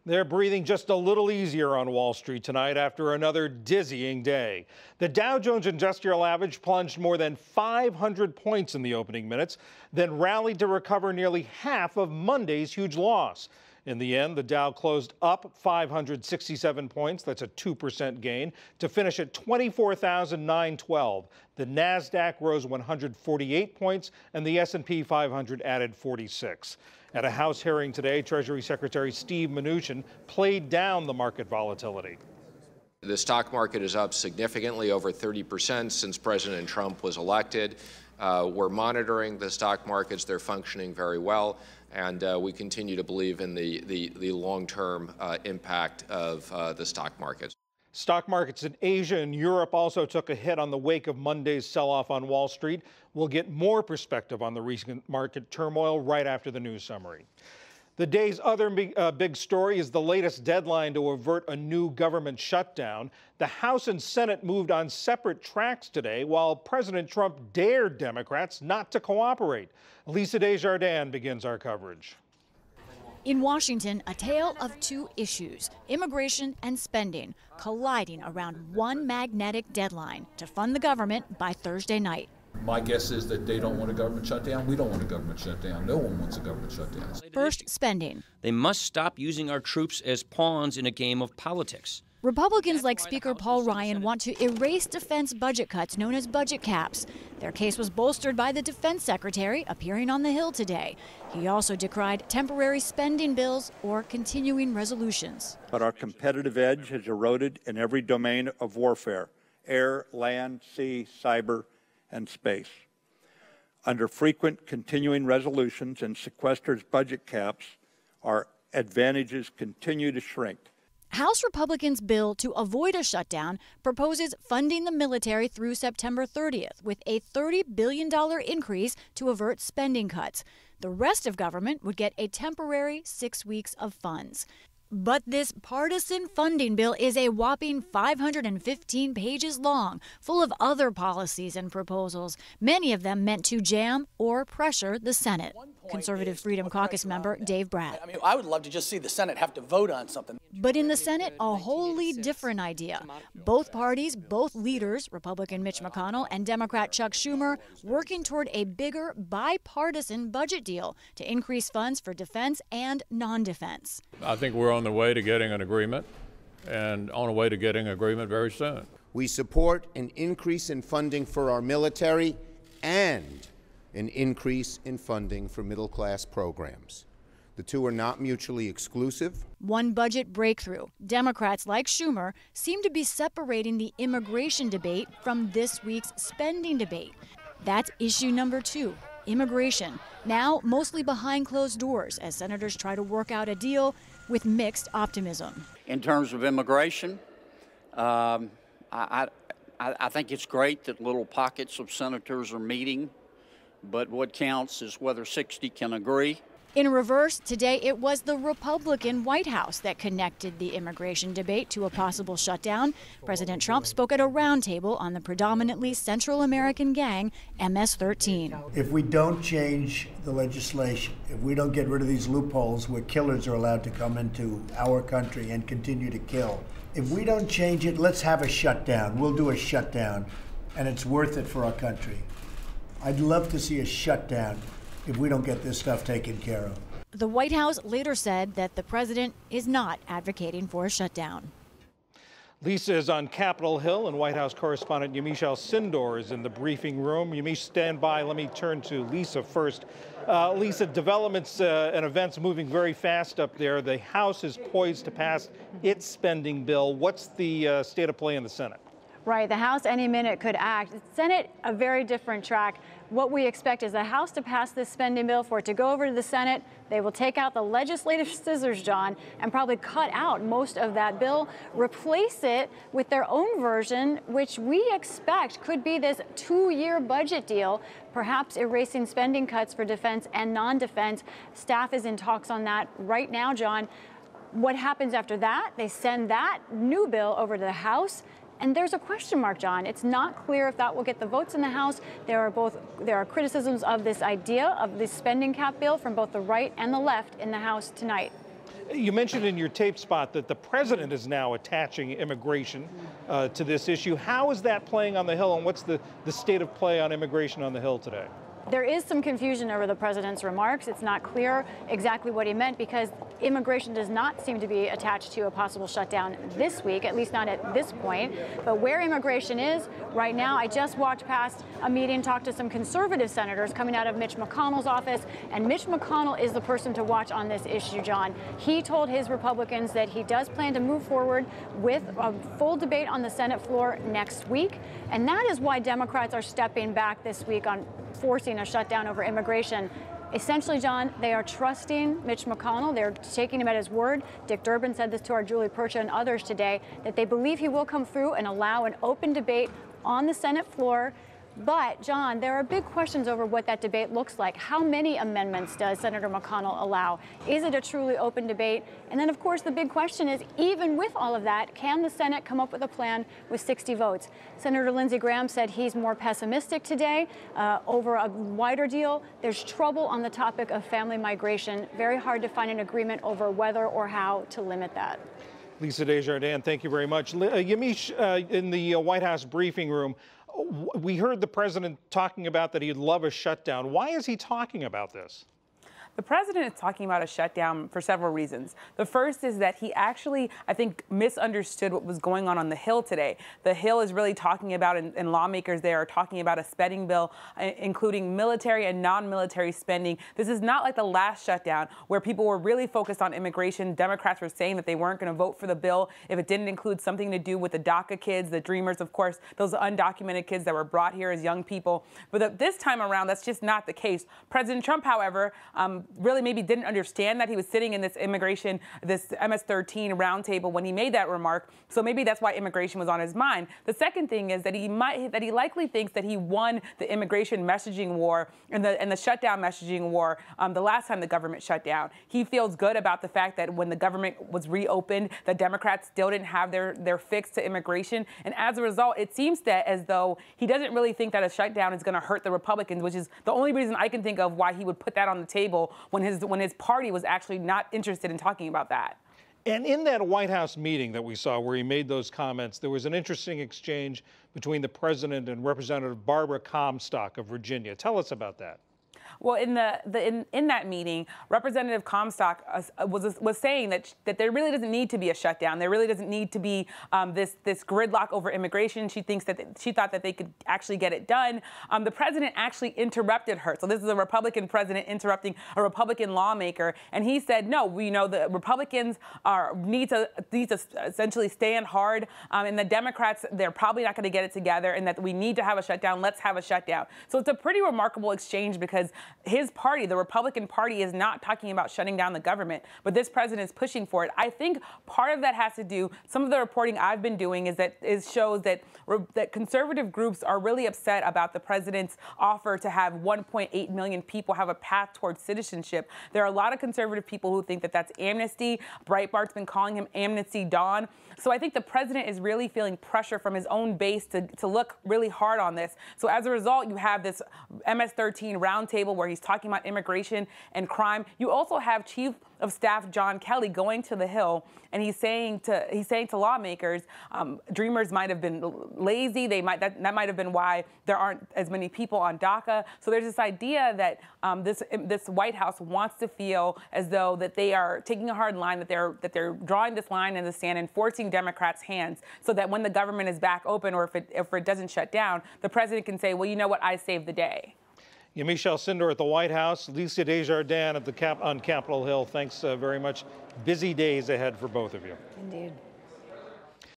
They're breathing just a little easier on Wall Street tonight after another dizzying day. The Dow Jones Industrial Average plunged more than 500 points in the opening minutes, then rallied to recover nearly half of Monday's huge loss. In the end, the Dow closed up 567 points, that's a 2% gain, to finish at 24,912. The Nasdaq rose 148 points, and the S&P 500 added 46. At a House hearing today, Treasury Secretary Steve Mnuchin played down the market volatility. The stock market is up significantly, over 30% since President Trump was elected. We're monitoring the stock markets. They're functioning very well, and we continue to believe in the long-term impact of the stock markets. Stock markets in Asia and Europe also took a hit on the wake of Monday's sell-off on Wall Street. We'll get more perspective on the recent market turmoil right after the news summary. The day's other big story is the latest deadline to avert a new government shutdown. The House and Senate moved on separate tracks today, while President Trump dared Democrats not to cooperate. Lisa Desjardins begins our coverage. In Washington, a tale of two issues, immigration and spending, colliding around one magnetic deadline to fund the government by Thursday night. My guess is that they don't want a government shutdown. We don't want a government shutdown. No one wants a government shutdown. First, spending. They must stop using our troops as pawns in a game of politics. Republicans like Speaker Paul Ryan want to erase defense budget cuts known as budget caps. Their case was bolstered by the defense secretary appearing on the Hill today. He also decried temporary spending bills or continuing resolutions. But our competitive edge has eroded in every domain of warfare: air, land, sea, cyber, and space. Under frequent continuing resolutions and sequesters budget caps, our advantages continue to shrink. House Republicans' bill to avoid a shutdown proposes funding the military through September 30th with a $30 billion increase to avert spending cuts. The rest of government would get a temporary 6 weeks of funds. But this partisan funding bill is a whopping 515 pages long, full of other policies and proposals, many of them meant to jam or pressure the Senate. Conservative Freedom Caucus member Dave Bratt. I would love to just see the Senate have to vote on something. But in the Senate, a wholly different idea. Both parties, both leaders, Republican Mitch McConnell and Democrat Chuck Schumer, working toward a bigger bipartisan budget deal to increase funds for defense and non-defense. I think we're on the way to getting an agreement, and on the way to getting an agreement very soon. We support an increase in funding for our military and an increase in funding for middle-class programs. The two are not mutually exclusive. One budget breakthrough. Democrats like Schumer seem to be separating the immigration debate from this week's spending debate. That's issue number 2, immigration. Now mostly behind closed doors as senators try to work out a deal with mixed optimism. In terms of immigration, I think it's great that little pockets of senators are meeting, but what counts is whether 60 can agree. In reverse, today it was the Republican White House that connected the immigration debate to a possible shutdown. President Trump spoke at a roundtable on the predominantly Central American gang MS-13. If we don't change the legislation, if we don't get rid of these loopholes where killers are allowed to come into our country and continue to kill, if we don't change it, let's have a shutdown. We'll do a shutdown, and it's worth it for our country. I'd love to see a shutdown if we don't get this stuff taken care of. The White House later said that the president is not advocating for a shutdown. Lisa is on Capitol Hill, and White House correspondent Yamiche Alcindor is in the briefing room. Yamiche, stand by. Let me turn to Lisa first. Lisa, developments and events moving very fast up there. The House is poised to pass its spending bill. What's the state of play in the Senate? Right, the House any minute could act. The Senate, a very different track. What we expect is the House to pass this spending bill, for it to go over to the Senate. They will take out the legislative scissors, John, and probably cut out most of that bill, replace it with their own version, which we expect could be this 2-year budget deal, perhaps erasing spending cuts for defense and non-defense. Staff is in talks on that right now, John. What happens after that? They send that new bill over to the House. And there's a question mark, John. It's not clear if that will get the votes in the House. There are criticisms of this idea of the spending cap bill from both the right and the left in the House tonight. You mentioned in your tape spot that the president is now attaching immigration to this issue. How is that playing on the Hill, and what's the state of play on immigration on the Hill today? There is some confusion over the president's remarks. It's not clear exactly what he meant because immigration does not seem to be attached to a possible shutdown this week, at least not at this point. But where immigration is right now, I just walked past a meeting, talked to some conservative senators coming out of Mitch McConnell's office, and Mitch McConnell is the person to watch on this issue, John. He told his Republicans that he does plan to move forward with a full debate on the Senate floor next week, and that is why Democrats are stepping back this week on forcing a shutdown over immigration. Essentially, John, they are trusting Mitch McConnell. They're taking him at his word. Dick Durbin said this to our Julie Percha and others today, that they believe he will come through and allow an open debate on the Senate floor. But, John, there are big questions over what that debate looks like. How many amendments does Senator McConnell allow? Is it a truly open debate? And then, of course, the big question is, even with all of that, can the Senate come up with a plan with 60 votes? Senator Lindsey Graham said he's more pessimistic today over a wider deal. There's trouble on the topic of family migration. Very hard to find an agreement over whether or how to limit that. Lisa Desjardins, thank you very much. Yamiche, in the White House briefing room, we heard the president talking about that he'd love a shutdown. Why is he talking about this? The president is talking about a shutdown for several reasons. The first is that he actually, I think, misunderstood what was going on the Hill today. The Hill is really talking about, and lawmakers there are talking about a spending bill, including military and non-military spending. This is not like the last shutdown where people were really focused on immigration. Democrats were saying that they weren't going to vote for the bill if it didn't include something to do with the DACA kids, the Dreamers, of course, those undocumented kids that were brought here as young people. But this time around, that's just not the case. President Trump, however, really maybe didn't understand that he was sitting in this immigration, this MS-13 roundtable when he made that remark. So maybe that's why immigration was on his mind. The second thing is that he likely thinks that he won the immigration messaging war and the shutdown messaging war the last time the government shut down. He feels good about the fact that when the government was reopened, the Democrats still didn't have their fix to immigration. And as a result, it seems that as though he doesn't really think that a shutdown is going to hurt the Republicans, which is the only reason I can think of why he would put that on the table when his party was actually not interested in talking about that. And in that White House meeting that we saw where he made those comments, there was an interesting exchange between the president and Representative Barbara Comstock of Virginia. Tell us about that. Well, in that meeting, Representative Comstock was saying that there really doesn't need to be a shutdown. There really doesn't need to be this gridlock over immigration. She thought that they could actually get it done. The president actually interrupted her. So this is a Republican president interrupting a Republican lawmaker, and he said, "No, the Republicans need to essentially stand hard, and the Democrats, they're probably not going to get it together, and that we need to have a shutdown. Let's have a shutdown." So it's a pretty remarkable exchange because his party, the Republican Party, is not talking about shutting down the government, but this president is pushing for it. I think part of that has to do, some of the reporting I've been doing shows that conservative groups are really upset about the president's offer to have 1.8 million people have a path towards citizenship. There are a lot of conservative people who think that that's amnesty. Breitbart's been calling him Amnesty Dawn. So I think the president is really feeling pressure from his own base to look really hard on this. So as a result, you have this MS-13 roundtable where he's talking about immigration and crime. You also have Chief of Staff John Kelly going to the Hill, and he's saying to lawmakers, Dreamers might have been lazy. That might have been why there aren't as many people on DACA. So there's this idea that this White House wants to feel as though that they are taking a hard line, that they're drawing this line in the sand and forcing Democrats' hands, so that when the government is back open or if it doesn't shut down, the president can say, well, you know what, I saved the day. Yamiche Alcindor at the White House, Lisa Desjardins on Capitol Hill. Thanks very much. Busy days ahead for both of you. Indeed.